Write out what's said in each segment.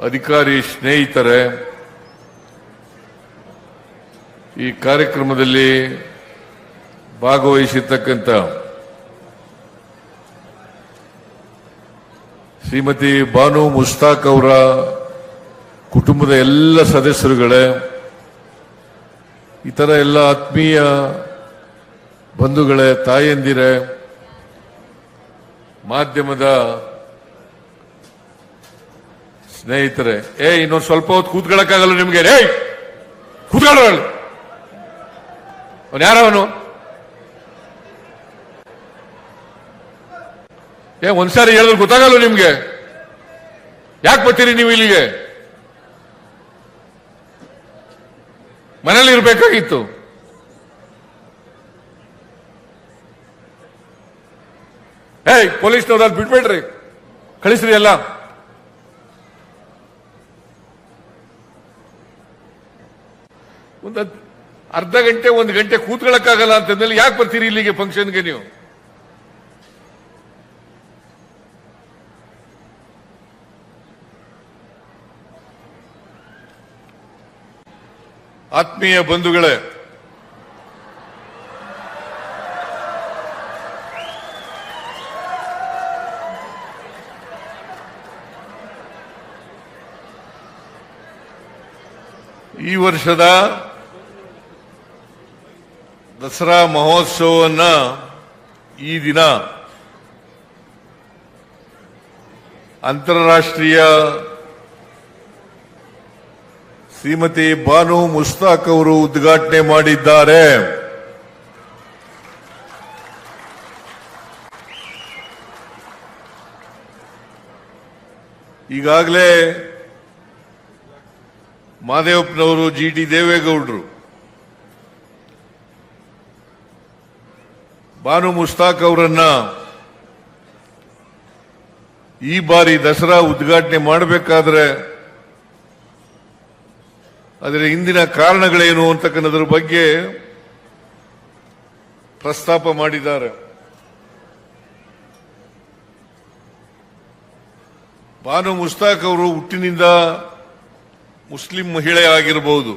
ಅಧಿಕಾರಿ ಸ್ನೇಹಿತರೆ, ಈ ಕಾರ್ಯಕ್ರಮದಲ್ಲಿ ಭಾಗವಹಿಸಿರ್ತಕ್ಕಂಥ ಶ್ರೀಮತಿ ಬಾನು ಮುಸ್ತಾಕ್ ಅವರ ಕುಟುಂಬದ ಎಲ್ಲ ಸದಸ್ಯರುಗಳೇ, ಇತರ ಎಲ್ಲ ಆತ್ಮೀಯ ಬಂಧುಗಳೇ, ತಾಯಂದಿರೇ, ಮಾಧ್ಯಮದ ಸ್ನೇಹಿತರೆ, ಇನ್ನೊಂದು ಸ್ವಲ್ಪ ಹೊತ್ತು ಕೂತ್ಕೊಳ್ಳಕ್ಕಾಗಲ್ಲ ನಿಮ್ಗೆ? ಕೂತ್ಕೊಳ್ಳ, ಅವನು ಯಾರವನು? ಒಂದ್ಸಾರಿ ಹೇಳಿದ್ರೆ ಗೊತ್ತಾಗಲ್ಲ ನಿಮ್ಗೆ? ಯಾಕೆ ಬರ್ತೀರಿ ನೀವು ಇಲ್ಲಿಗೆ? ಮನೇಲಿ ಇರ್ಬೇಕಾಗಿತ್ತು. ಪೊಲೀಸ್ನವ್ರು ಅಲ್ಲಿ ಬಿಟ್ಬೇಡ್ರಿ, ಕಳಿಸ್ರಿ ಎಲ್ಲ. ಒಂದು ಅರ್ಧ ಗಂಟೆ 1 ಗಂಟೆ ಕೂತ್ಕೊಳ್ಳಕ್ಕಾಗಲ್ಲ ಅಂತಂದ್ಮೇಲೆ ಯಾಕೆ ಬರ್ತೀರಿ ಇಲ್ಲಿಗೆ ಫಂಕ್ಷನ್ಗೆ ನೀವು? ಆತ್ಮೀಯ ಬಂಧುಗಳೇ, ಈ ವರ್ಷದ ದಸರಾ ಮಹೋತ್ಸವವನ್ನ ಈ ದಿನ ಅಂತಾರಾಷ್ಟ್ರೀಯ ಶ್ರೀಮತಿ ಬಾನು ಮುಸ್ತಾಕ್ ಅವರು ಉದ್ಘಾಟನೆ ಮಾಡಿದ್ದಾರೆ. ಈಗಾಗಲೇ ಮಾದೇವಪ್ಪನವರು, GT ದೇವೇಗೌಡರು ಬಾನು ಮುಸ್ತಾಕ್ ಅವರನ್ನ ಈ ಬಾರಿ ದಸರಾ ಉದ್ಘಾಟನೆ ಮಾಡಬೇಕಾದ್ರೆ ಅದರ ಹಿಂದಿನ ಕಾರಣಗಳೇನು ಅಂತಕ್ಕನ್ನೋದ್ರ ಬಗ್ಗೆ ಪ್ರಸ್ತಾಪ ಮಾಡಿದ್ದಾರೆ. ಬಾನು ಮುಸ್ತಾಕ್ ಅವರು ಹುಟ್ಟಿನಿಂದ ಮುಸ್ಲಿಂ ಮಹಿಳೆ ಆಗಿರಬಹುದು,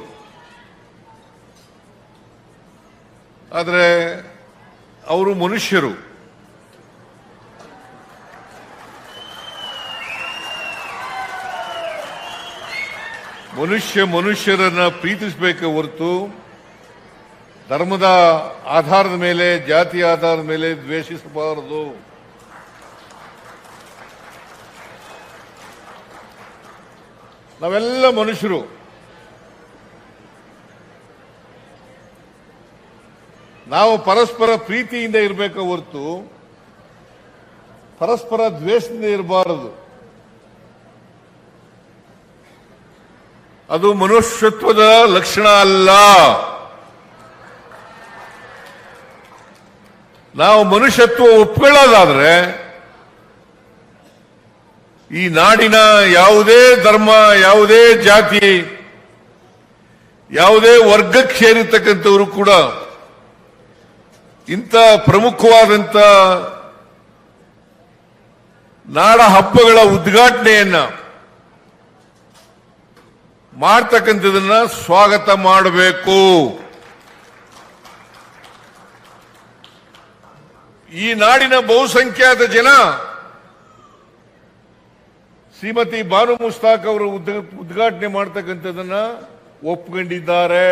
ಆದರೆ ಅವರು ಮನುಷ್ಯರು. ಮನುಷ್ಯರನ್ನ ಪ್ರೀತಿಸಬೇಕೆ ಹೊರತು ಧರ್ಮದ ಆಧಾರದ ಮೇಲೆ, ಜಾತಿಯ ಆಧಾರದ ಮೇಲೆ ದ್ವೇಷಿಸಬಾರದು. ನಾವೆಲ್ಲ ಮನುಷ್ಯರು. ನಾವು ಪರಸ್ಪರ ಪ್ರೀತಿಯಿಂದ ಇರಬೇಕೆ ಹೊರತು ಪರಸ್ಪರ ದ್ವೇಷದಿಂದ ಇರಬಾರದು. ಅದು ಮನುಷ್ಯತ್ವದ ಲಕ್ಷಣ ಅಲ್ಲ. ನಾವು ಮನುಷ್ಯತ್ವ ಒಪ್ಕೊಳ್ಳೋದಾದ್ರೆ ಈ ನಾಡಿನ ಯಾವುದೇ ಧರ್ಮ, ಯಾವುದೇ ಜಾತಿ, ಯಾವುದೇ ವರ್ಗಕ್ಕೆ ಸೇರಿರ್ತಕ್ಕಂಥವರು ಕೂಡ ಇಂಥ ಪ್ರಮುಖವಾದಂಥ ನಾಡ ಹಬ್ಬಗಳ ಉದ್ಘಾಟನೆಯನ್ನ ಮಾಡ್ತಕ್ಕಂಥದನ್ನ ಸ್ವಾಗತ ಮಾಡಬೇಕು. ಈ ನಾಡಿನ ಬಹುಸಂಖ್ಯಾತ ಜನ ಶ್ರೀಮತಿ ಬಾನು ಮುಸ್ತಾಕ್ ಅವರು ಉದ್ಘಾಟನೆ ಮಾಡ್ತಕ್ಕಂಥದನ್ನ ಒಪ್ಕೊಂಡಿದ್ದಾರೆ.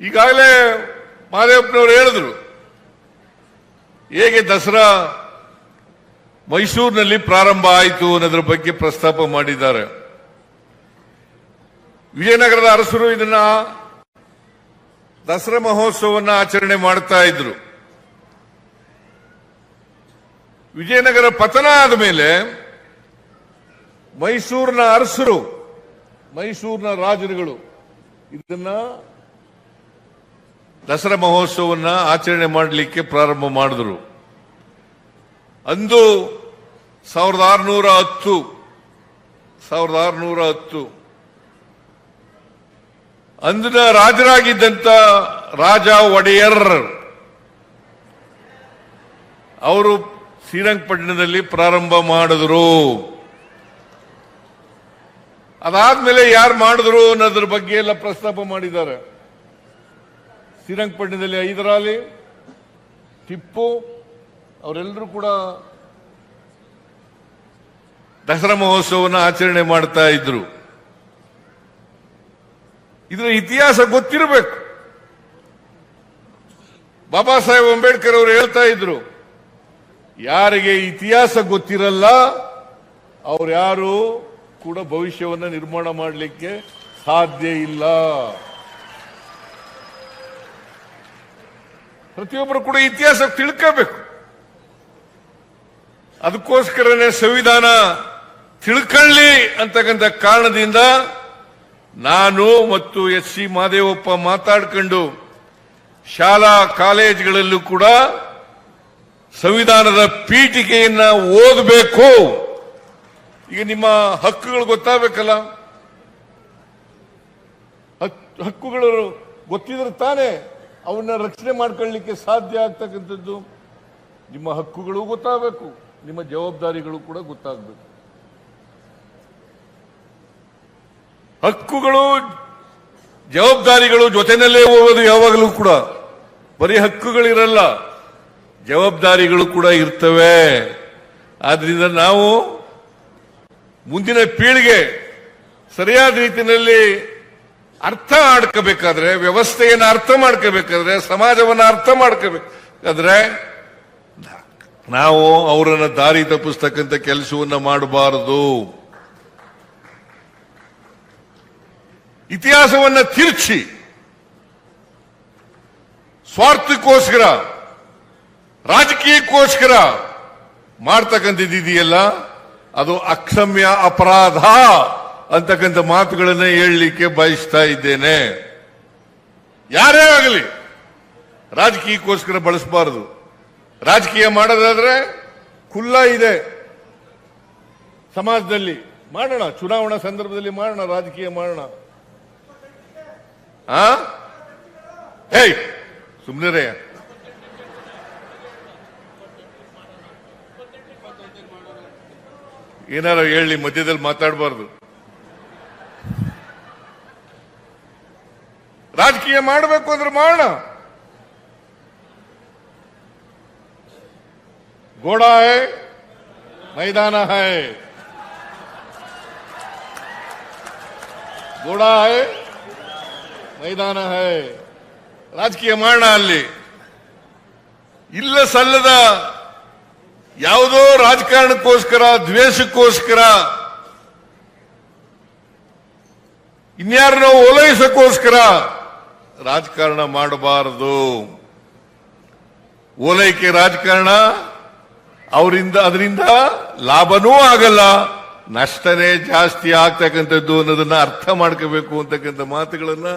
ಈಗಾಗಲೇ ಮಾದೇವಪ್ಪನವರು ಹೇಳಿದ್ರು, ಹೇಗೆ ದಸರಾ ಮೈಸೂರಿನಲ್ಲಿ ಪ್ರಾರಂಭ ಆಯಿತು ಅನ್ನೋದ್ರ ಬಗ್ಗೆ ಪ್ರಸ್ತಾಪ ಮಾಡಿದ್ದಾರೆ. ವಿಜಯನಗರದ ಅರಸರು ಇದನ್ನ ದಸರಾ ಮಹೋತ್ಸವವನ್ನು ಆಚರಣೆ ಮಾಡ್ತಾ ಇದ್ರು. ವಿಜಯನಗರ ಪತನ ಆದ ಮೇಲೆ ಮೈಸೂರಿನ ಅರಸರು, ಮೈಸೂರಿನ ರಾಜರುಗಳು ಇದನ್ನ ದಸರಾ ಮಹೋತ್ಸವವನ್ನ ಆಚರಣೆ ಮಾಡಲಿಕ್ಕೆ ಪ್ರಾರಂಭ ಮಾಡಿದ್ರು. ಅಂದು 1610 ಅಂದಿನ ರಾಜರಾಗಿದ್ದಂತ ರಾಜ ಒಡೆಯರ್ ಅವರು ಶ್ರೀರಂಗಪಟ್ಟಣದಲ್ಲಿ ಪ್ರಾರಂಭ ಮಾಡಿದ್ರು. ಅದಾದ್ಮೇಲೆ ಯಾರು ಮಾಡಿದ್ರು ಅನ್ನೋದ್ರ ಬಗ್ಗೆ ಎಲ್ಲ ಪ್ರಸ್ತಾಪ ಮಾಡಿದ್ದಾರೆ. ಶ್ರೀರಂಗಪಟ್ಟಣದಲ್ಲಿ ಹೈದರಾಲಿ, ಟಿಪ್ಪು ಅವರೆಲ್ಲರೂ ಕೂಡ ದಸರಾ ಮಹೋತ್ಸವವನ್ನು ಆಚರಣೆ ಮಾಡ್ತಾ ಇದ್ರು. ಇದರ ಇತಿಹಾಸ ಗೊತ್ತಿರಬೇಕು. ಬಾಬಾ ಸಾಹೇಬ್ ಅಂಬೇಡ್ಕರ್ ಅವರು ಹೇಳ್ತಾ ಇದ್ರು, ಯಾರಿಗೆ ಇತಿಹಾಸ ಗೊತ್ತಿರಲ್ಲ ಅವ್ರು ಯಾರು ಕೂಡ ಭವಿಷ್ಯವನ್ನು ನಿರ್ಮಾಣ ಮಾಡಲಿಕ್ಕೆ ಸಾಧ್ಯ ಇಲ್ಲ. ಪ್ರತಿಯೊಬ್ಬರು ಕೂಡ ಇತಿಹಾಸ ತಿಳ್ಕೋಬೇಕು. ಅದಕ್ಕೋಸ್ಕರನೇ ಸಂವಿಧಾನ ತಿಳ್ಕೊಳ್ಳಿ ಅಂತಕ್ಕಂಥ ಕಾರಣದಿಂದ ನಾನು ಮತ್ತು ಎಸ್ ಸಿ ಮಹದೇವಪ್ಪ ಮಾತಾಡ್ಕೊಂಡು ಶಾಲಾ ಕಾಲೇಜುಗಳಲ್ಲೂ ಕೂಡ ಸಂವಿಧಾನದ ಪೀಠಿಕೆಯನ್ನ ಓದಬೇಕು. ಈಗ ನಿಮ್ಮ ಹಕ್ಕುಗಳು ಗೊತ್ತಾಗಬೇಕಲ್ಲ, ಹಕ್ಕುಗಳು ಗೊತ್ತಿದ್ರೆ ತಾನೇ ಅವನ್ನ ರಕ್ಷಣೆ ಮಾಡ್ಕೊಳ್ಳಿಕ್ಕೆ ಸಾಧ್ಯ ಆಗ್ತಕ್ಕಂಥದ್ದು. ನಿಮ್ಮ ಹಕ್ಕುಗಳು ಗೊತ್ತಾಗಬೇಕು, ನಿಮ್ಮ ಜವಾಬ್ದಾರಿಗಳು ಕೂಡ ಗೊತ್ತಾಗಬೇಕು. ಹಕ್ಕುಗಳು ಜವಾಬ್ದಾರಿಗಳು ಜೊತೆನಲ್ಲೇ ಹೋಗೋದು ಯಾವಾಗಲೂ ಕೂಡ. ಬರೀ ಹಕ್ಕುಗಳಿರಲ್ಲ, ಜವಾಬ್ದಾರಿಗಳು ಕೂಡ ಇರ್ತವೆ. ಆದ್ರಿಂದ ನಾವು ಮುಂದಿನ ಪೀಳಿಗೆ ಸರಿಯಾದ ರೀತಿಯಲ್ಲಿ ಅರ್ಥ ಮಾಡ್ಕೋಬೇಕಾದ್ರೆ, ವ್ಯವಸ್ಥೆಯನ್ನು ಅರ್ಥ ಮಾಡ್ಕೋಬೇಕಾದ್ರೆ, ಸಮಾಜವನ್ನು ಅರ್ಥ ಮಾಡ್ಕೋಬೇಕಾದ್ರೆ ನಾವು ಅವರನ್ನು ದಾರಿ ತಪ್ಪಿಸ್ತಕ್ಕಂಥ ಕೆಲಸವನ್ನು ಮಾಡಬಾರದು. ಇತಿಹಾಸವನ್ನ ತಿರುಚಿ ಸ್ವಾರ್ಥಕ್ಕೋಸ್ಕರ, ರಾಜಕೀಯಕ್ಕೋಸ್ಕರ ಮಾಡ್ತಕ್ಕಂಥದ್ದಿದೆಯಲ್ಲ, ಅದು ಅಕ್ಷಮ್ಯ ಅಪರಾಧ ಅಂತಕ್ಕಂಥ ಮಾತುಗಳನ್ನು ಹೇಳಲಿಕ್ಕೆ ಬಯಸ್ತಾ ಇದ್ದೇನೆ. ಯಾರೇ ಆಗಲಿ ರಾಜಕೀಯಕ್ಕೋಸ್ಕರ ಬಳಸಬಾರದು. ರಾಜಕೀಯ ಮಾಡೋದಾದ್ರೆ ಖುಲ್ಲ ಇದೆ ಸಮಾಜದಲ್ಲಿ, ಮಾಡೋಣ. ಚುನಾವಣಾ ಸಂದರ್ಭದಲ್ಲಿ ಮಾಡೋಣ, ರಾಜಕೀಯ ಮಾಡೋಣ. ಏಯ್ ಸುಮ್ನಿರೇ, ಏನಾರ ಹೇಳಿ, ಮಧ್ಯದಲ್ಲಿ ಮಾತಾಡಬಾರ್ದು. ರಾಜಕೀಯ ಮಾಡಬೇಕು ಅಂದ್ರೆ ಮಾಡೋಣ. घोड़ा है, मैदान है, घोड़ा है, मैदाನ है. ರಾಜಕೀಯ ಮಾಡೋಣ. ಅಲ್ಲಿ ಇಲ್ಲ ಸಲ್ಲದ ಯಾವುದೋ ರಾಜಕಾರಣಕ್ಕೋಸ್ಕರ, ದ್ವೇಷಕ್ಕೋಸ್ಕರ, ಇನ್ಯಾರನ್ನೋ ಓಲೈಸಕ್ಕೋಸ್ಕರ ರಾಜಕಾರಣ ಮಾಡಬಾರದು. ಓಲೈಕೆ ರಾಜಕಾರಣ ಅದರಿಂದ ಲಾಭನೂ ಆಗಲ್ಲ, ನಷ್ಟನೇ ಜಾಸ್ತಿ ಆಗ್ತಕ್ಕಂಥದ್ದು ಅನ್ನೋದನ್ನ ಅರ್ಥ ಮಾಡ್ಕೋಬೇಕು ಅಂತಕ್ಕಂಥ ಮಾತುಗಳನ್ನ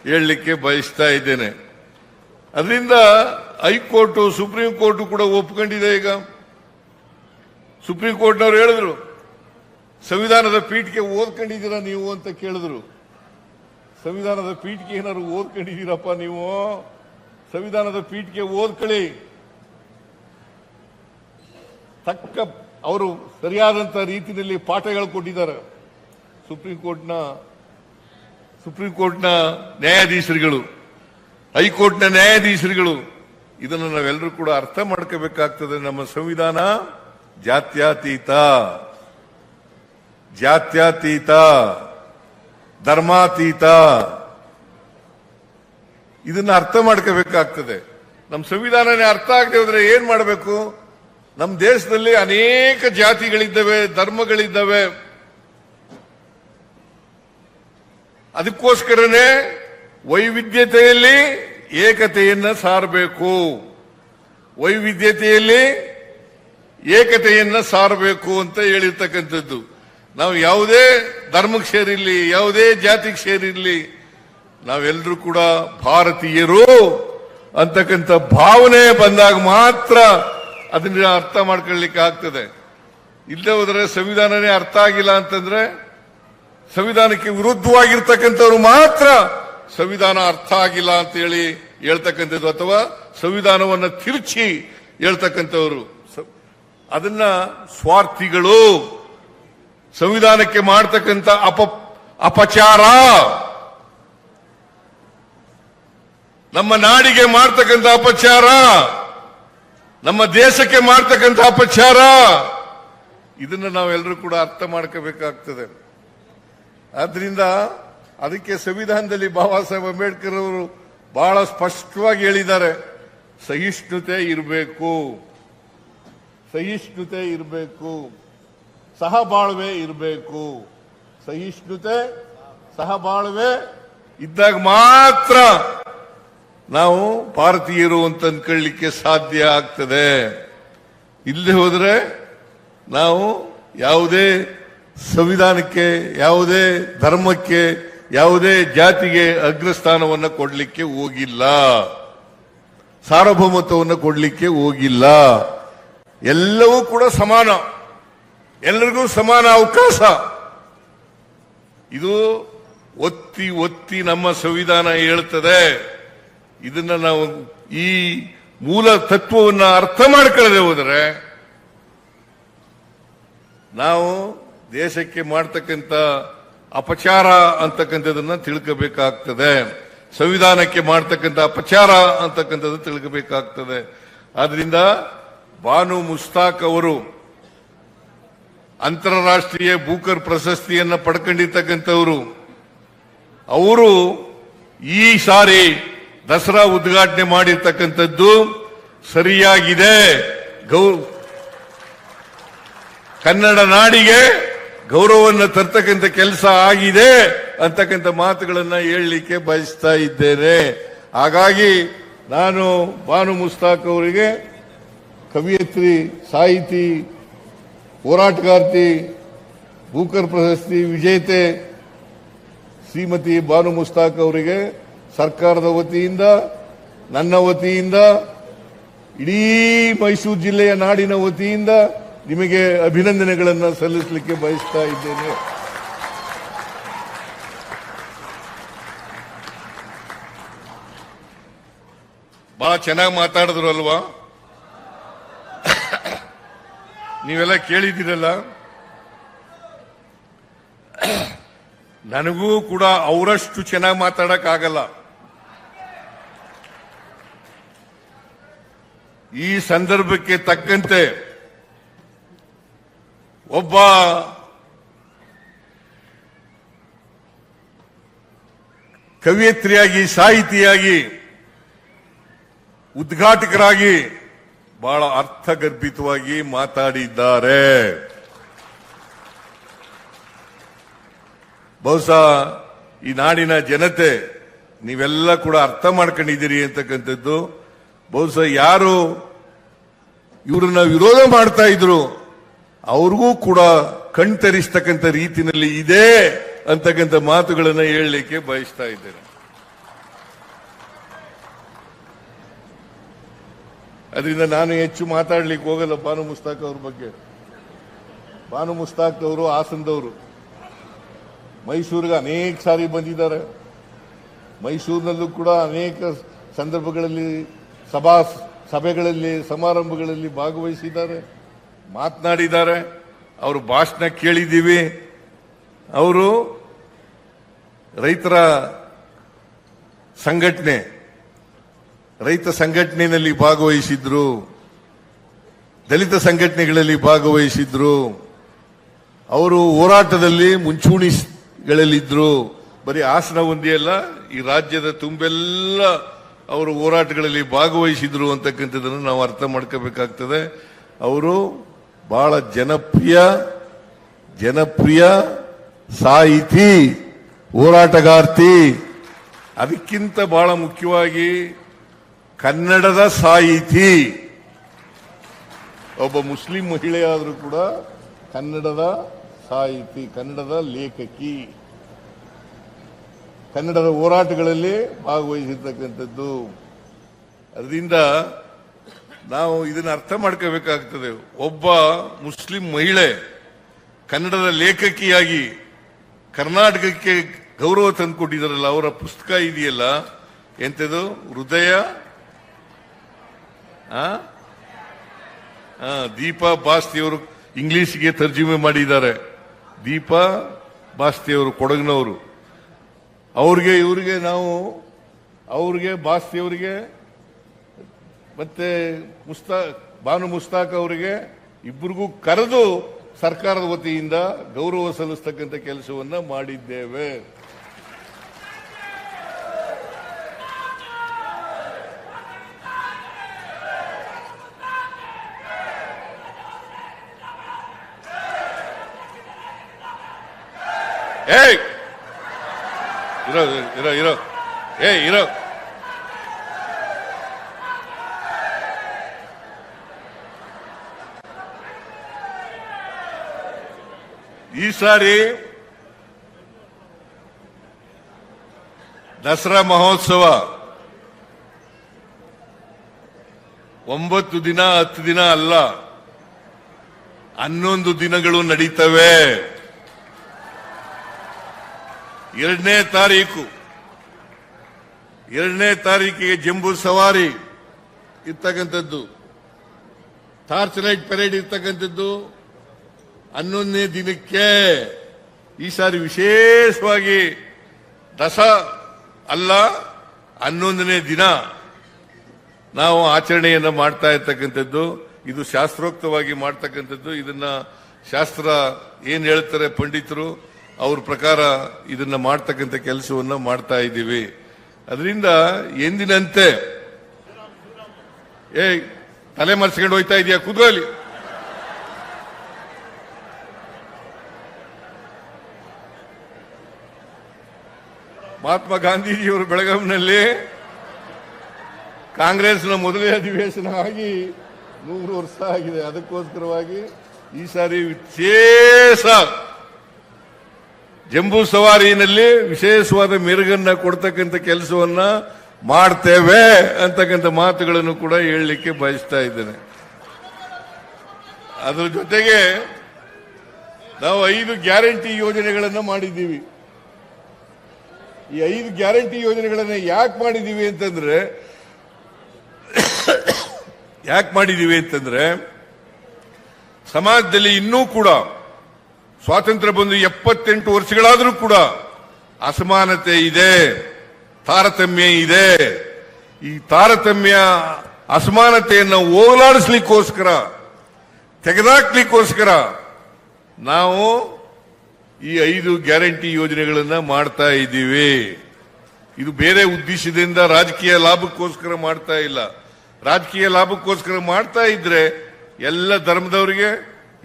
ಹೇಳಲಿಕ್ಕೆ ಬಯಸ್ತಾ ಇದ್ದೇನೆ. ಅದರಿಂದ ಹೈಕೋರ್ಟ್, ಸುಪ್ರೀಂ ಕೋರ್ಟ್ ಕೂಡ ಒಪ್ಕೊಂಡಿದೆ. ಈಗ ಸುಪ್ರೀಂ ಕೋರ್ಟ್ನವರು ಹೇಳಿದ್ರು, ಸಂವಿಧಾನದ ಪೀಠಿಕೆ ಓದ್ಕೊಂಡಿದ್ದೀರಾ ನೀವು ಅಂತ ಕೇಳಿದ್ರು. ಸಂವಿಧಾನದ ಪೀಠಿಕೆ ಏನಾದ್ರು ಓದ್ಕೊಂಡಿದ್ದೀರಪ್ಪ ನೀವು? ಸಂವಿಧಾನದ ಪೀಠಿಕೆ ಓದ್ಕೊಳ್ಳಿ. ತಕ್ಕ ಅವರು ಸರಿಯಾದಂತ ರೀತಿಯಲ್ಲಿ ಪಾಠಗಳು ಕೊಟ್ಟಿದ್ದಾರೆ. ಸುಪ್ರೀಂ ಕೋರ್ಟ್ನ ನ್ಯಾಯಾಧೀಶರುಗಳು, ಹೈಕೋರ್ಟ್ನ ನ್ಯಾಯಾಧೀಶರುಗಳು ಇದನ್ನು ನಾವೆಲ್ಲರೂ ಕೂಡ ಅರ್ಥ ಮಾಡ್ಕೋಬೇಕಾಗ್ತದೆ. ನಮ್ಮ ಸಂವಿಧಾನ ಜಾತ್ಯತೀತ, ಧರ್ಮಾತೀತ. ಇದನ್ನ ಅರ್ಥ ಮಾಡ್ಕೋಬೇಕಾಗ್ತದೆ. ನಮ್ಮ ಸಂವಿಧಾನನೇ ಅರ್ಥ ಆಗದೆ ಹೋದ್ರೆ ಏನ್ ಮಾಡಬೇಕು? ನಮ್ಮ ದೇಶದಲ್ಲಿ ಅನೇಕ ಜಾತಿಗಳಿದ್ದಾವೆ, ಧರ್ಮಗಳಿದ್ದಾವೆ. ಅದಕ್ಕೋಸ್ಕರನೇ ವೈವಿಧ್ಯತೆಯಲ್ಲಿ ಏಕತೆಯನ್ನ ಸಾರಬೇಕು. ವೈವಿಧ್ಯತೆಯಲ್ಲಿ ಏಕತೆಯನ್ನ ಸಾರಬೇಕು ಅಂತ ಹೇಳಿರ್ತಕ್ಕಂಥದ್ದು. ನಾವು ಯಾವುದೇ ಧರ್ಮಕ್ಕೆ ಸೇರಿರಲಿ, ಯಾವುದೇ ಜಾತಿಗೆ ಸೇರಿರಲಿ, ನಾವೆಲ್ಲರೂ ಕೂಡ ಭಾರತೀಯರು ಅಂತಕ್ಕಂಥ ಭಾವನೆ ಬಂದಾಗ ಮಾತ್ರ ಅದನ್ನ ಅರ್ಥ ಮಾಡ್ಕೊಳ್ಳಿಕ್ಕೆ ಆಗ್ತದೆ. ಇಲ್ಲದೆ ಹೋದರೆ ಸಂವಿಧಾನನೇ ಅರ್ಥ ಆಗಿಲ್ಲ ಅಂತಂದ್ರೆ, ಸಂವಿಧಾನಕ್ಕೆ ವಿರುದ್ಧವಾಗಿರ್ತಕ್ಕಂಥವ್ರು ಮಾತ್ರ ಸಂವಿಧಾನ ಅರ್ಥ ಆಗಿಲ್ಲ ಅಂತ ಹೇಳ್ತಕ್ಕಂಥದ್ದು, ಅಥವಾ ಸಂವಿಧಾನವನ್ನು ತಿರುಚಿ ಹೇಳ್ತಕ್ಕಂಥವ್ರು. ಅದನ್ನ ಸ್ವಾರ್ಥಿಗಳು, ಸಂವಿಧಾನಕ್ಕೆ ಮಾಡತಕ್ಕಂಥ ಅಪಚಾರ, ನಮ್ಮ ನಾಡಿಗೆ ಮಾಡ್ತಕ್ಕಂಥ ಅಪಚಾರ, ನಮ್ಮ ದೇಶಕ್ಕೆ ಮಾಡ್ತಕ್ಕಂಥ ಅಪಚಾರ, ಇದನ್ನ ನಾವೆಲ್ಲರೂ ಕೂಡ ಅರ್ಥ ಮಾಡ್ಕೋಬೇಕಾಗ್ತದೆ. ಆದ್ರಿಂದ ಅದಕ್ಕೆ ಸಂವಿಧಾನದಲ್ಲಿ ಬಾಬಾ ಸಾಹೇಬ್ ಅಂಬೇಡ್ಕರ್ ಅವರು ಬಹಳ ಸ್ಪಷ್ಟವಾಗಿ ಹೇಳಿದ್ದಾರೆ, ಸಹಿಷ್ಣುತೆ ಇರಬೇಕು, ಸಹಿಷ್ಣುತೆ ಇರಬೇಕು, ಸಹಬಾಳ್ವೆ ಇರಬೇಕು. ಸಹಿಷ್ಣುತೆ ಸಹಬಾಳ್ವೆ ಇದ್ದಾಗ ಮಾತ್ರ ನಾವು ಭಾರತೀಯರು ಅಂತ ಅನ್ಕೊಳ್ಳಿಕ್ಕೆ ಸಾಧ್ಯ ಆಗ್ತದೆ. ಇಲ್ಲದೆ ಹೋದ್ರೆ ನಾವು ಯಾವುದೇ ಸಂವಿಧಾನಕ್ಕೆ, ಯಾವುದೇ ಧರ್ಮಕ್ಕೆ, ಯಾವುದೇ ಜಾತಿಗೆ ಅಗ್ರಸ್ಥಾನವನ್ನು ಕೊಡಲಿಕ್ಕೆ ಹೋಗಿಲ್ಲ, ಸಾರ್ವಭೌಮತ್ವವನ್ನು ಕೊಡಲಿಕ್ಕೆ ಹೋಗಿಲ್ಲ. ಎಲ್ಲವೂ ಕೂಡ ಸಮಾನ, ಎಲ್ಲರಿಗೂ ಸಮಾನ ಅವಕಾಶ. ಇದು ಒತ್ತಿ ಒತ್ತಿ ನಮ್ಮ ಸಂವಿಧಾನ ಹೇಳ್ತದೆ. ಇದನ್ನ ನಾವು ಈ ಮೂಲ ತತ್ವವನ್ನು ಅರ್ಥ ಮಾಡ್ಕೊಳ್ಳದೆ ಹೋದರೆ ನಾವು ದೇಶಕ್ಕೆ ಮಾಡ್ತಕ್ಕಂಥ ಅಪಚಾರ ಅಂತಕ್ಕಂಥದನ್ನ ತಿಳ್ಕೋಬೇಕಾಗ್ತದೆ, ಸಂವಿಧಾನಕ್ಕೆ ಮಾಡ್ತಕ್ಕಂಥ ಅಪಚಾರ ಅಂತಕ್ಕಂಥದ್ದು ತಿಳ್ಕೋಬೇಕಾಗ್ತದೆ. ಆದ್ರಿಂದ ಬಾನು ಮುಸ್ತಾಕ್ ಅವರು ಅಂತಾರಾಷ್ಟ್ರೀಯ ಬೂಕರ್ ಪ್ರಶಸ್ತಿಯನ್ನ ಪಡ್ಕೊಂಡಿರ್ತಕ್ಕಂಥವರು. ಅವರು ಈ ಸಾರಿ ದಸರಾ ಉದ್ಘಾಟನೆ ಮಾಡಿರ್ತಕ್ಕಂಥದ್ದು ಸರಿಯಾಗಿದೆ, ಕನ್ನಡ ನಾಡಿಗೆ ಗೌರವವನ್ನು ತರ್ತಕ್ಕಂಥ ಕೆಲಸ ಆಗಿದೆ ಅಂತಕ್ಕಂಥ ಮಾತುಗಳನ್ನ ಹೇಳಲಿಕ್ಕೆ ಬಯಸ್ತಾ ಇದ್ದೇನೆ. ಹಾಗಾಗಿ ನಾನು ಬಾನು ಮುಸ್ತಾಕ್ ಅವರಿಗೆ, ಕವಿಯತ್ರಿ, ಸಾಹಿತಿ, ಹೋರಾಟಗಾರ್ತಿ, ಬೂಕರ್ ಪ್ರಶಸ್ತಿ ವಿಜೇತೆ ಶ್ರೀಮತಿ ಬಾನು ಮುಸ್ತಾಕ್ ಅವರಿಗೆ ಸರ್ಕಾರದ ವತಿಯಿಂದ, ನನ್ನ ವತಿಯಿಂದ, ಇಡೀ ಮೈಸೂರು ಜಿಲ್ಲೆಯ ನಾಡಿನ ವತಿಯಿಂದ ನಿಮಗೆ ಅಭಿನಂದನೆಗಳನ್ನು ಸಲ್ಲಿಸಲಿಕ್ಕೆ ಬಯಸ್ತಾ ಇದ್ದೇನೆ. ಬಹಳ ಚೆನ್ನಾಗಿ ಮಾತಾಡಿದ್ರು ಅಲ್ವಾ? ನೀವೆಲ್ಲ ಕೇಳಿದ್ದೀರಲ್ಲ. ನನಗೂ ಕೂಡ ಅವರಷ್ಟು ಚೆನ್ನಾಗಿ ಮಾತಾಡಕ್ ಆಗಲ್ಲ. ಈ ಸಂದರ್ಭಕ್ಕೆ ತಕ್ಕಂತೆ ಒಬ್ಬ ಕವಿಯತ್ರಿಯಾಗಿ, ಸಾಹಿತಿಯಾಗಿ, ಉದ್ಘಾಟಕರಾಗಿ ಬಹಳ ಅರ್ಥಗರ್ಭಿತವಾಗಿ ಮಾತಾಡಿದ್ದಾರೆ. ಬಹುಶಃ ಈ ನಾಡಿನ ಜನತೆ ನೀವೆಲ್ಲ ಕೂಡ ಅರ್ಥ ಮಾಡ್ಕೊಂಡಿದ್ದೀರಿ ಅಂತಕ್ಕಂಥದ್ದು. ಬಹುಶಃ ಯಾರು ಇವರನ್ನ ವಿರೋಧ ಮಾಡ್ತಾ ಇದ್ರು ಅವ್ರಿಗೂ ಕೂಡ ಕಣ್ತರಿಸ್ತಕ್ಕಂಥ ರೀತಿಯಲ್ಲಿ ಇದೆ ಅಂತಕ್ಕಂಥ ಮಾತುಗಳನ್ನು ಹೇಳಲಿಕ್ಕೆ ಬಯಸ್ತಾ ಇದ್ದೇನೆ. ಅದರಿಂದ ನಾನು ಹೆಚ್ಚು ಮಾತಾಡ್ಲಿಕ್ಕೆ ಹೋಗಲ್ಲ ಬಾನು ಮುಸ್ತಾಕ್ ಅವ್ರ ಬಗ್ಗೆ. ಬಾನು ಮುಸ್ತಾಕ್ ಅವರು ಹಾಸನದವರು, ಮೈಸೂರಿಗೆ ಅನೇಕ ಸಾರಿ ಬಂದಿದ್ದಾರೆ. ಮೈಸೂರಿನಲ್ಲೂ ಕೂಡ ಅನೇಕ ಸಂದರ್ಭಗಳಲ್ಲಿ ಸಭೆಗಳಲ್ಲಿ, ಸಮಾರಂಭಗಳಲ್ಲಿ ಭಾಗವಹಿಸಿದ್ದಾರೆ, ಮಾತನಾಡಿದ್ದಾರೆ. ಅವರು ಭಾಷಣ ಕೇಳಿದ್ದೀವಿ. ಅವರು ರೈತ ಸಂಘಟನೆಯಲ್ಲಿ ಭಾಗವಹಿಸಿದ್ರು, ದಲಿತ ಸಂಘಟನೆಗಳಲ್ಲಿ ಭಾಗವಹಿಸಿದ್ರು. ಅವರು ಹೋರಾಟದಲ್ಲಿ ಮುಂಚೂಣಿಗಳಲ್ಲಿದ್ರು. ಬರೀ ಹಾಸನ ಒಂದೇ ಅಲ್ಲ, ಈ ರಾಜ್ಯದ ತುಂಬೆಲ್ಲ ಅವರು ಹೋರಾಟಗಳಲ್ಲಿ ಭಾಗವಹಿಸಿದ್ರು ಅಂತಕ್ಕಂಥದ್ದನ್ನು ನಾವು ಅರ್ಥ ಮಾಡ್ಕೋಬೇಕಾಗ್ತದೆ. ಅವರು ಬಹಳ ಜನಪ್ರಿಯ ಸಾಹಿತಿ, ಹೋರಾಟಗಾರ್ತಿ, ಅದಕ್ಕಿಂತ ಬಹಳ ಮುಖ್ಯವಾಗಿ ಕನ್ನಡದ ಸಾಹಿತಿ. ಒಬ್ಬ ಮುಸ್ಲಿಂ ಮಹಿಳೆಯಾದರೂ ಕೂಡ ಕನ್ನಡದ ಸಾಹಿತಿ, ಕನ್ನಡದ ಲೇಖಕಿ, ಕನ್ನಡದ ಹೋರಾಟಗಳಲ್ಲಿ ಭಾಗವಹಿಸಿರ್ತಕ್ಕಂಥದ್ದು. ಅದರಿಂದ ನಾವು ಇದನ್ನು ಅರ್ಥ ಮಾಡ್ಕೋಬೇಕಾಗ್ತದೆ. ಒಬ್ಬ ಮುಸ್ಲಿಂ ಮಹಿಳೆ ಕನ್ನಡದ ಲೇಖಕಿಯಾಗಿ ಕರ್ನಾಟಕಕ್ಕೆ ಗೌರವ ತಂದುಕೊಟ್ಟಿದ್ದಾರಲ್ಲ, ಅವರ ಪುಸ್ತಕ ಇದೆಯಲ್ಲ, ಎಂಥದ್ದು, ದೀಪಾ ಬಾಸ್ತಿಯವರು ಇಂಗ್ಲಿಷ್ಗೆ ತರ್ಜುಮೆ ಮಾಡಿದ್ದಾರೆ. ದೀಪಾ ಬಾಸ್ತಿಯವರು ಕೊಡಗಿನವರು. ಅವ್ರಿಗೆ ಬಾಸ್ತಿಯವರಿಗೆ ಮತ್ತೆ ಬಾನು ಮುಸ್ತಾಕ್ ಅವರಿಗೆ ಇಬ್ಬರಿಗೂ ಕರೆದು ಸರ್ಕಾರದ ವತಿಯಿಂದ ಗೌರವ ಸಲ್ಲಿಸ್ತಕ್ಕಂಥ ಕೆಲಸವನ್ನ ಮಾಡಿದ್ದೇವೆ. ಇರೋ ಈ ಸಾರಿ ದಸರಾ ಮಹೋತ್ಸವ 9 ದಿನ 10 ದಿನ ಅಲ್ಲ, 11 ದಿನಗಳು ನಡೀತವೆ. 2ನೇ ತಾರೀಕಿಗೆ ಜಂಬೂ ಸವಾರಿ ಇರ್ತಕ್ಕಂಥದ್ದು, ಟಾರ್ಚ್ ಲೈಟ್ ಪರೇಡ್ ಇರ್ತಕ್ಕಂಥದ್ದು 11ನೇ ದಿನಕ್ಕೆ. ಈ ಸಾರಿ ವಿಶೇಷವಾಗಿ ಅಲ್ಲ 11ನೇ ದಿನ ನಾವು ಆಚರಣೆಯನ್ನು ಮಾಡ್ತಾ ಇರ್ತಕ್ಕಂಥದ್ದು. ಇದು ಶಾಸ್ತ್ರೋಕ್ತವಾಗಿ ಮಾಡ್ತಕ್ಕಂಥದ್ದು. ಇದನ್ನ ಶಾಸ್ತ್ರ ಏನ್ ಹೇಳ್ತಾರೆ ಪಂಡಿತರು ಅವ್ರ ಪ್ರಕಾರ ಇದನ್ನ ಮಾಡ್ತಕ್ಕಂಥ ಕೆಲಸವನ್ನ ಮಾಡ್ತಾ ಇದ್ದೀವಿ. ಅದರಿಂದ ಎಂದಿನಂತೆ ತಲೆ ಮರೆಸ್ಕೊಂಡು ಹೋಯ್ತಾ ಇದೆಯಾ? ಕುದ್ರಲ್ಲಿ ಮಹಾತ್ಮ ಗಾಂಧೀಜಿಯವರು ಬೆಳಗಾವಿನಲ್ಲಿ ಕಾಂಗ್ರೆಸ್ನ ಮೊದಲೇ ಅಧಿವೇಶನ ಆಗಿ 100 ವರ್ಷ ಆಗಿದೆ. ಅದಕ್ಕೋಸ್ಕರವಾಗಿ ಈ ಸಾರಿ ವಿಶೇಷ ಜಂಬೂ ಸವಾರಿನಲ್ಲಿ ವಿಶೇಷವಾದ ಮೆರುಗನ್ನ ಕೊಡ್ತಕ್ಕಂಥ ಕೆಲಸವನ್ನ ಮಾಡ್ತೇವೆ ಅಂತಕ್ಕಂಥ ಮಾತುಗಳನ್ನು ಕೂಡ ಹೇಳಲಿಕ್ಕೆ ಬಯಸ್ತಾ ಇದ್ದೇನೆ. ಅದರ ಜೊತೆಗೆ ನಾವು 5 ಗ್ಯಾರಂಟಿ ಯೋಜನೆಗಳನ್ನು ಮಾಡಿದ್ದೀವಿ. ಈ 5 ಗ್ಯಾರಂಟಿ ಯೋಜನೆಗಳನ್ನು ಯಾಕೆ ಮಾಡಿದ್ದೀವಿ ಅಂತಂದ್ರೆ ಸಮಾಜದಲ್ಲಿ ಇನ್ನೂ ಕೂಡ ಸ್ವಾತಂತ್ರ್ಯ ಬಂದು 78 ವರ್ಷಗಳಾದರೂ ಕೂಡ ಅಸಮಾನತೆ ಇದೆ, ತಾರತಮ್ಯ ಇದೆ. ಈ ತಾರತಮ್ಯ ಅಸಮಾನತೆಯನ್ನು ಹೋಗಲಾಡಿಸ್ಲಿಕ್ಕೋಸ್ಕರ, ತೆಗೆದಾಕ್ಲಿಕ್ಕೋಸ್ಕರ ನಾವು ಈ 5 ಗ್ಯಾರಂಟಿ ಯೋಜನೆಗಳನ್ನ ಮಾಡ್ತಾ ಇದ್ದೀವಿ. ಇದು ಬೇರೆ ಉದ್ದೇಶದಿಂದ ರಾಜಕೀಯ ಲಾಭಕ್ಕೋಸ್ಕರ ಮಾಡ್ತಾ ಇಲ್ಲ. ರಾಜಕೀಯ ಲಾಭಕ್ಕೋಸ್ಕರ ಮಾಡ್ತಾ ಇದ್ರೆ ಎಲ್ಲ ಧರ್ಮದವರಿಗೆ,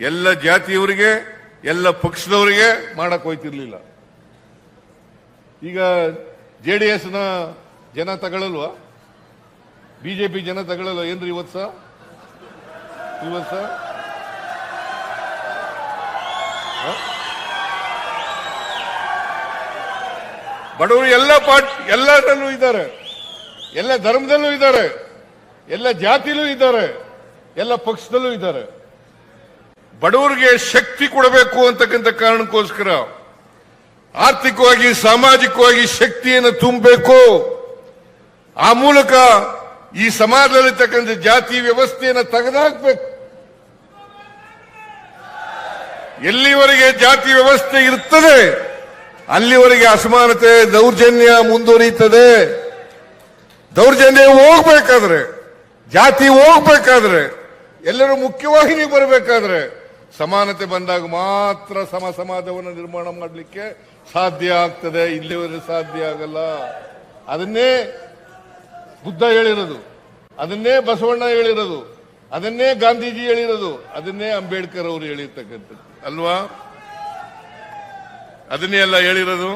ಎಲ್ಲ ಜಾತಿಯವರಿಗೆ, ಎಲ್ಲ ಪಕ್ಷದವರಿಗೆ ಮಾಡಕ್ ಹೋಯ್ತಿರ್ಲಿಲ್ಲ. ಈಗ JDS ನ ಜನ ತಗೊಳ್ಳಲ್ವಾ? ಬಿಜೆಪಿ ಜನ ತಗೊಳ್ಳಲ್ವ? ಏನ್ರಿ ಇವತ್ತು ಬಡವರು ಎಲ್ಲದಲ್ಲೂ ಇದ್ದಾರೆ, ಎಲ್ಲ ಧರ್ಮದಲ್ಲೂ ಇದ್ದಾರೆ, ಎಲ್ಲ ಜಾತಿಲೂ ಇದ್ದಾರೆ, ಎಲ್ಲ ಪಕ್ಷದಲ್ಲೂ ಇದ್ದಾರೆ. ಬಡವರಿಗೆ ಶಕ್ತಿ ಕೊಡಬೇಕು ಅಂತಕ್ಕಂಥ ಕಾರಣಕ್ಕೋಸ್ಕರ ಆರ್ಥಿಕವಾಗಿ ಸಾಮಾಜಿಕವಾಗಿ ಶಕ್ತಿಯನ್ನು ತುಂಬಬೇಕು. ಆ ಮೂಲಕ ಈ ಸಮಾಜದಲ್ಲಿರ್ತಕ್ಕಂಥ ಜಾತಿ ವ್ಯವಸ್ಥೆಯನ್ನು ತೆಗೆದುಹಾಕಬೇಕು. ಎಲ್ಲಿವರೆಗೆ ಜಾತಿ ವ್ಯವಸ್ಥೆ ಇರುತ್ತದೆ ಅಲ್ಲಿವರೆಗೆ ಅಸಮಾನತೆ, ದೌರ್ಜನ್ಯ ಮುಂದುವರಿಯುತ್ತದೆ. ದೌರ್ಜನ್ಯ ಹೋಗ್ಬೇಕಾದ್ರೆ, ಜಾತಿ ಹೋಗ್ಬೇಕಾದ್ರೆ, ಎಲ್ಲರೂ ಮುಖ್ಯವಾಹಿನಿಗೆ ಬರಬೇಕಾದ್ರೆ ಸಮಾನತೆ ಬಂದಾಗ ಮಾತ್ರ ಸಮಾಜವನ್ನು ನಿರ್ಮಾಣ ಮಾಡಲಿಕ್ಕೆ ಸಾಧ್ಯ ಆಗ್ತದೆ. ಇಲ್ಲಿವರೆಗೆ ಸಾಧ್ಯ ಆಗಲ್ಲ. ಅದನ್ನೇ ಬುದ್ಧ ಹೇಳಿರೋದು, ಅದನ್ನೇ ಬಸವಣ್ಣ ಹೇಳಿರೋದು, ಅದನ್ನೇ ಗಾಂಧೀಜಿ ಹೇಳಿರೋದು, ಅದನ್ನೇ ಅಂಬೇಡ್ಕರ್ ಅವರು ಹೇಳಿರ್ತಕ್ಕಂಥದ್ದು ಅಲ್ವಾ? ಅದನ್ನೇ ಎಲ್ಲ ಹೇಳಿರೋದು.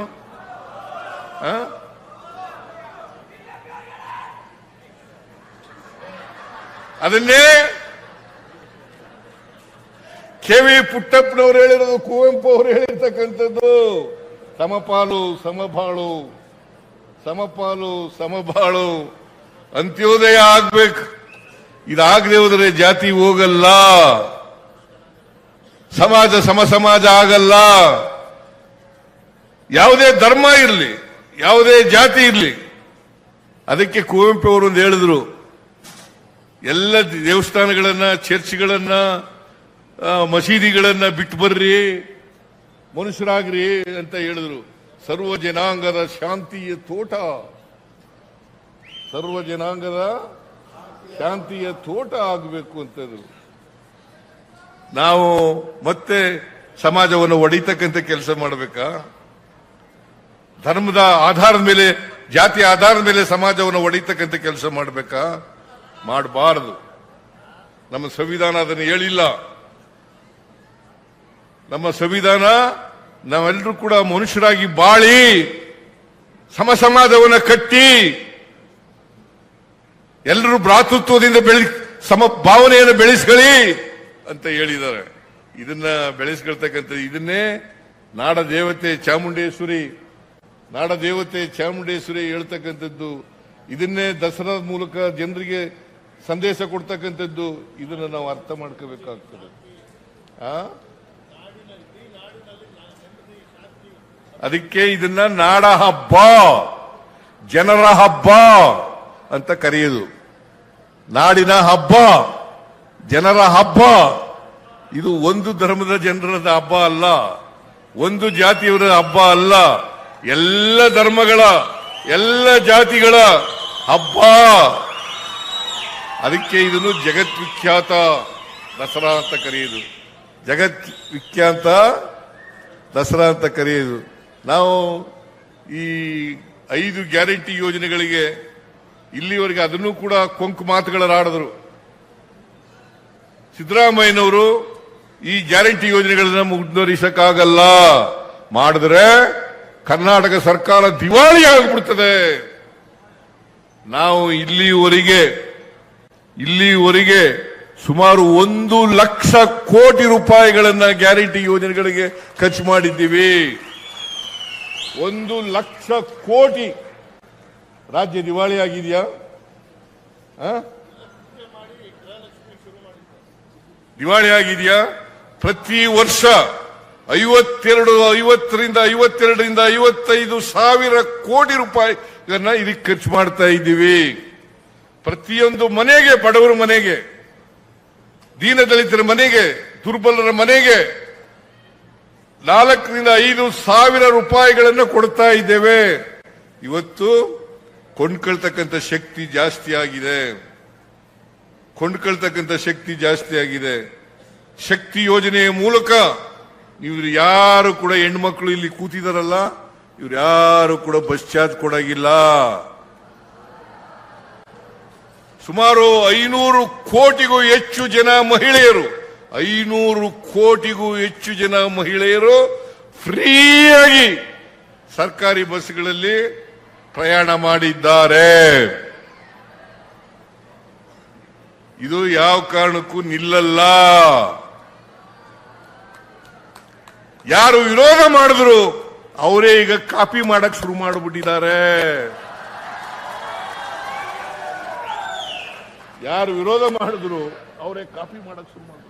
ಅದನ್ನೇ KV ಪುಟ್ಟಪ್ಪನವರು ಹೇಳಿರೋದು, ಕುವೆಂಪು ಅವರು ಹೇಳಿರ್ತಕ್ಕಂಥದ್ದು. ಸಮಪಾಲು ಸಮಬಾಳು, ಸಮಪಾಲು ಸಮಬಾಳು, ಅಂತ್ಯೋದಯ ಆಗ್ಬೇಕು. ಇದಾಗದೆ ಹೋದರೆ ಜಾತಿ ಹೋಗಲ್ಲ, ಸಮಾಜ ಸಮಾಜ ಆಗಲ್ಲ. ಯಾವುದೇ ಧರ್ಮ ಇರಲಿ, ಯಾವುದೇ ಜಾತಿ ಇರಲಿ. ಅದಕ್ಕೆ ಕುವೆಂಪು ಅವರು ಹೇಳಿದ್ರು, ಎಲ್ಲ ದೇವಸ್ಥಾನಗಳನ್ನ, ಚರ್ಚ್ಗಳನ್ನ, ಮಸೀದಿಗಳನ್ನ ಬಿಟ್ಟು ಬರ್ರಿ, ಮನುಷ್ಯರಾಗ್ರಿ ಅಂತ ಹೇಳಿದ್ರು. ಸರ್ವ ಜನಾಂಗದ ಶಾಂತಿಯ ತೋಟ, ಸರ್ವ ಜನಾಂಗದ ಶಾಂತಿಯ ತೋಟ ಆಗಬೇಕು ಅಂತದ್ದು. ನಾವು ಮತ್ತೆ ಸಮಾಜವನ್ನು ಒಡಿತಕ್ಕಂಥ ಕೆಲಸ ಮಾಡಬೇಕಾ? ಧರ್ಮದ ಆಧಾರದ ಮೇಲೆ, ಜಾತಿಯ ಆಧಾರದ ಮೇಲೆ ಸಮಾಜವನ್ನು ಒಡಿತಕ್ಕಂಥ ಕೆಲಸ ಮಾಡಬೇಕಾ? ಮಾಡಬಾರದು. ನಮ್ಮ ಸಂವಿಧಾನ ಅದನ್ನು ಹೇಳಿಲ್ಲ. ನಮ್ಮ ಸಂವಿಧಾನ ನಾವೆಲ್ಲರೂ ಕೂಡ ಮನುಷ್ಯರಾಗಿ ಬಾಳಿ ಸಮ ಸಮಾಜವನ್ನು ಕಟ್ಟಿ ಎಲ್ಲರೂ ಭ್ರಾತೃತ್ವದಿಂದ ಸಮ ಭಾವನೆಯನ್ನು ಬೆಳೆಸ್ಕೊಳ್ಳಿ ಅಂತ ಹೇಳಿದ್ದಾರೆ. ಇದನ್ನ ಬೆಳೆಸ್ಕೊಳ್ತಕ್ಕಂಥ, ಇದನ್ನೇ ನಾಡ ದೇವತೆ ಚಾಮುಂಡೇಶ್ವರಿ ಹೇಳ್ತಕ್ಕಂಥದ್ದು. ಇದನ್ನೇ ದಸರಾದ ಮೂಲಕ ಜನರಿಗೆ ಸಂದೇಶ ಕೊಡ್ತಕ್ಕಂಥದ್ದು. ಇದನ್ನ ನಾವು ಅರ್ಥ ಮಾಡ್ಕೋಬೇಕಾಗ್ತದೆ. ಅದಕ್ಕೆ ಇದನ್ನ ನಾಡ ಹಬ್ಬ, ಜನರ ಹಬ್ಬ ಅಂತ ಕರೆಯೋದು. ನಾಡಿನ ಹಬ್ಬ, ಜನರ ಹಬ್ಬ. ಇದು ಒಂದು ಧರ್ಮದ ಜನರ ಹಬ್ಬ ಅಲ್ಲ, ಒಂದು ಜಾತಿಯವರ ಹಬ್ಬ ಅಲ್ಲ, ಎಲ್ಲ ಧರ್ಮಗಳ, ಎಲ್ಲ ಜಾತಿಗಳ ಹಬ್ಬ. ಅದಕ್ಕೆ ಇದನ್ನು ಜಗದ್ವಿಖ್ಯಾತ ದಸರಾ ಅಂತ ಕರೆಯೋದು. ಜಗದ್ವಿಖ್ಯಾತ ದಸರಾ ಅಂತ ಕರೆಯೋದು. ನಾವು ಈ 5 ಗ್ಯಾರಂಟಿ ಯೋಜನೆಗಳಿಗೆ ಇಲ್ಲಿವರೆಗೆ ಅದನ್ನು ಕೂಡ ಕೊಂಕು ಮಾತುಗಳಾಡಿದ್ರು. ಸಿದ್ದರಾಮಯ್ಯನವರು ಈ ಗ್ಯಾರಂಟಿ ಯೋಜನೆಗಳನ್ನ ಮುಂದುವರಿಸಕ್ಕಾಗಲ್ಲ, ಮಾಡಿದ್ರೆ ಕರ್ನಾಟಕ ಸರ್ಕಾರ ದಿವಾಳಿ ಆಗಿಬಿಡ್ತದೆ. ನಾವು ಇಲ್ಲಿವರೆಗೆ ಸುಮಾರು 1 ಲಕ್ಷ ಕೋಟಿ ರೂಪಾಯಿಗಳನ್ನ ಗ್ಯಾರಂಟಿ ಯೋಜನೆಗಳಿಗೆ ಖರ್ಚು ಮಾಡಿದ್ದೀವಿ. 1 ಲಕ್ಷ ಕೋಟಿ. ರಾಜ್ಯ ದಿವಾಳಿ ಆಗಿದೆಯಾ? ದಿವಾಳಿ ಆಗಿದೆಯಾ? ಪ್ರತಿ ವರ್ಷ 52ರಿಂದ 55 ಸಾವಿರ ಕೋಟಿ ರೂಪಾಯಿಗಳನ್ನ ಇದಕ್ಕೆ ಖರ್ಚು ಮಾಡ್ತಾ ಇದ್ದೀವಿ. ಪ್ರತಿಯೊಂದು ಮನೆಗೆ, ಬಡವರ ಮನೆಗೆ, ದೀನದಲಿತರ ಮನೆಗೆ, ದುರ್ಬಲರ ಮನೆಗೆ 4ರಿಂದ 5 ಸಾವಿರ ರೂಪಾಯಿಗಳನ್ನು ಕೊಡ್ತಾ ಇದ್ದೇವೆ. ಇವತ್ತು ಕೊಂಡ್ಕೊಳ್ತಕ್ಕಂಥ ಶಕ್ತಿ ಜಾಸ್ತಿ ಆಗಿದೆ. ಶಕ್ತಿ ಯೋಜನೆಯ ಮೂಲಕ ಇವ್ರು ಯಾರು ಕೂಡ, ಹೆಣ್ಮಕ್ಳು ಇಲ್ಲಿ ಕೂತಿದಾರಲ್ಲ, ಇವ್ರು ಯಾರು ಕೂಡ ಬಸ್ ಚಾರ್ಜ್ ಕೊಡಾಗಿಲ್ಲ. ಸುಮಾರು 500 ಕೋಟಿಗೂ ಹೆಚ್ಚು ಜನ ಮಹಿಳೆಯರು, 500 ಕೋಟಿಗೂ ಹೆಚ್ಚು ಜನ ಮಹಿಳೆಯರು ಫ್ರೀಯಾಗಿ ಸರ್ಕಾರಿ ಬಸ್ಗಳಲ್ಲಿ ಪ್ರಯಾಣ ಮಾಡಿದ್ದಾರೆ. ಇದು ಯಾವ ಕಾರಣಕ್ಕೂ ನಿಲ್ಲಲ್ಲ. ಯಾರು ವಿರೋಧ ಮಾಡಿದ್ರು ಅವರೇ ಈಗ ಕಾಪಿ ಮಾಡಕ್ ಶುರು ಮಾಡಿಬಿಟ್ಟಿದ್ದಾರೆ. ಯಾರು ವಿರೋಧ ಮಾಡಿದ್ರು ಅವರೇ ಕಾಪಿ ಮಾಡಕ್ ಶುರು ಮಾಡಿದ್ರು.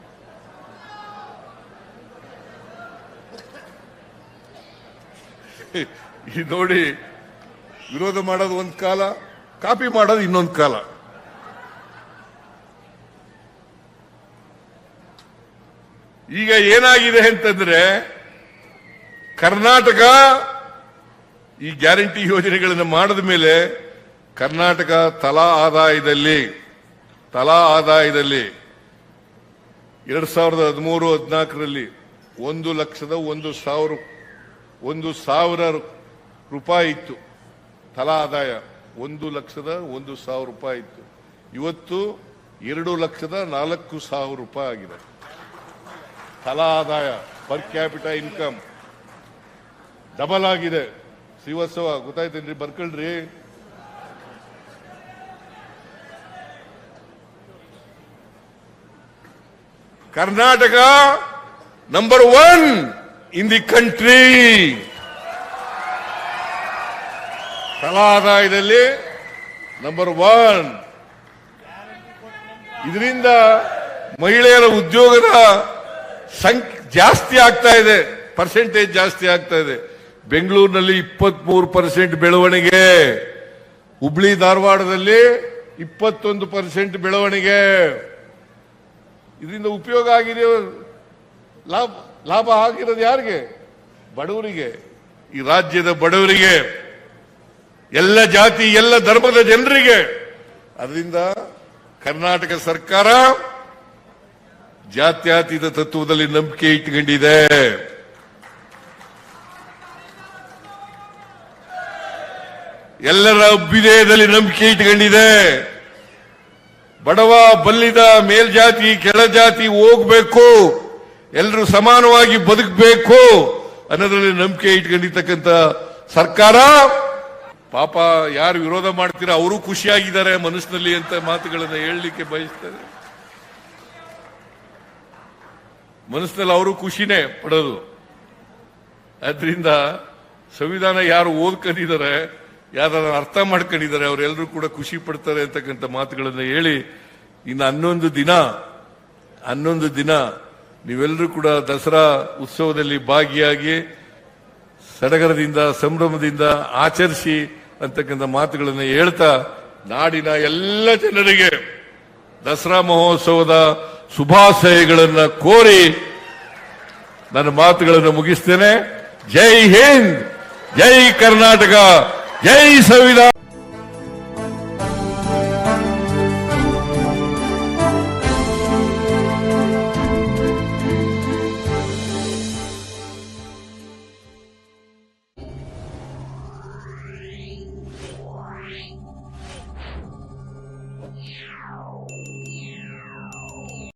ಈ ನೋಡಿ, ವಿರೋಧ ಮಾಡೋದು ಒಂದ್ ಕಾಲ, ಕಾಪಿ ಮಾಡೋದು ಇನ್ನೊಂದು ಕಾಲ. ಈಗ ಏನಾಗಿದೆ ಅಂತಂದ್ರೆ, ಕರ್ನಾಟಕ ಈ ಗ್ಯಾರಂಟಿ ಯೋಜನೆಗಳನ್ನು ಮಾಡಿದ ಮೇಲೆ ಕರ್ನಾಟಕ ತಲಾ ಆದಾಯದಲ್ಲಿ 2013-14ರಲ್ಲಿ 1,01,000 ರೂಪಾಯಿ ಇತ್ತು ತಲಾ ಆದಾಯ. 1,01,000 ರೂಪಾಯಿ ಇತ್ತು. ಇವತ್ತು 2,04,000 ರೂಪಾಯಿ ಆಗಿದೆ ತಲಾ ಆದಾಯ. ಪರ್ ಕ್ಯಾಪಿಟಲ್ ಇನ್ಕಮ್ ಡಬಲ್ ಆಗಿದೆ. ಶ್ರೀವತ್ಸವ ಗೊತ್ತಾಯ್ತೇನ್ರಿ? ಬರ್ಕೊಳ್ರಿ. Karnataka number 1 in the country. ತಲಾ ಆದಾಯದಲ್ಲಿ ನಂಬರ್ 1. ಇದರಿಂದ ಮಹಿಳೆಯರ ಉದ್ಯೋಗದ ಸಂಖ್ಯೆ ಜಾಸ್ತಿ ಆಗ್ತಾ ಇದೆ, ಪರ್ಸೆಂಟೇಜ್ ಜಾಸ್ತಿ ಆಗ್ತಾ ಇದೆ. ಬೆಂಗಳೂರಿನಲ್ಲಿ 23% ಬೆಳವಣಿಗೆ, ಹುಬ್ಳಿ ಧಾರವಾಡದಲ್ಲಿ 21% ಬೆಳವಣಿಗೆ. ಇದರಿಂದ ಉಪಯೋಗ ಆಗಿದೆ, ಲಾಭ ಆಗಿರೋದು ಯಾರಿಗೆ? ಬಡವರಿಗೆ, ಈ ರಾಜ್ಯದ ಬಡವರಿಗೆ, ಎಲ್ಲ ಜಾತಿ ಎಲ್ಲ ಧರ್ಮದ ಜನರಿಗೆ. ಅದರಿಂದ ಕರ್ನಾಟಕ ಸರ್ಕಾರ ಜಾತ್ಯತೀತ ತತ್ವದಲ್ಲಿ ನಂಬಿಕೆ ಇಟ್ಟುಕೊಂಡಿದೆ. ಎಲ್ಲರ ಅಭ್ಯುದಯದಲ್ಲಿ ನಂಬಿಕೆ ಇಟ್ಕೊಂಡಿದೆ. ಬಡವ ಬಲ್ಲಿದ ಮೇಲ್ಜಾತಿ ಕೆಳಜಾತಿ ಹೋಗ್ಬೇಕು, ಎಲ್ಲರೂ ಸಮಾನವಾಗಿ ಬದುಕಬೇಕು ಅನ್ನೋದ್ರಲ್ಲಿ ನಂಬಿಕೆ ಇಟ್ಕೊಂಡಿರ್ತಕ್ಕಂಥ ಸರ್ಕಾರ. ಪಾಪ ಯಾರು ವಿರೋಧ ಮಾಡ್ತೀರಾ ಅವರು ಖುಷಿಯಾಗಿದ್ದಾರೆ ಮನಸ್ಸಿನಲ್ಲಿ ಅಂತ ಮಾತುಗಳನ್ನು ಹೇಳಲಿಕ್ಕೆ ಬಯಸ್ತಾರೆ. ಮನಸ್ಸಿನಲ್ಲಿ ಅವರು ಖುಷಿನೇ ಪಡೋದು. ಆದ್ರಿಂದ ಸಂವಿಧಾನ ಯಾರು ಓದ್ಕೊಂಡಿದ್ದಾರೆ, ಯಾರು ಅರ್ಥ ಮಾಡ್ಕೊಂಡಿದ್ದಾರೆ, ಅವರೆಲ್ಲರೂ ಕೂಡ ಖುಷಿ ಪಡ್ತಾರೆ ಅಂತಕ್ಕಂಥ ಮಾತುಗಳನ್ನು ಹೇಳಿ, ಇನ್ನು 11 ದಿನ ನೀವೆಲ್ಲರೂ ಕೂಡ ದಸರಾ ಉತ್ಸವದಲ್ಲಿ ಭಾಗಿಯಾಗಿ ಸಡಗರದಿಂದ ಸಂಭ್ರಮದಿಂದ ಆಚರಿಸಿ ಅಂತಕ್ಕಂಥ ಮಾತುಗಳನ್ನು ಹೇಳ್ತಾ, ನಾಡಿನ ಎಲ್ಲ ಜನರಿಗೆ ದಸರಾ ಮಹೋತ್ಸವದ ಶುಭಾಶಯಗಳನ್ನು ಕೋರಿ ನನ್ನ ಮಾತುಗಳನ್ನು ಮುಗಿಸ್ತೇನೆ. ಜೈ ಹಿಂದ್, ಜೈ ಕರ್ನಾಟಕ, ಜೈ ಸಂವಿಧಾನ.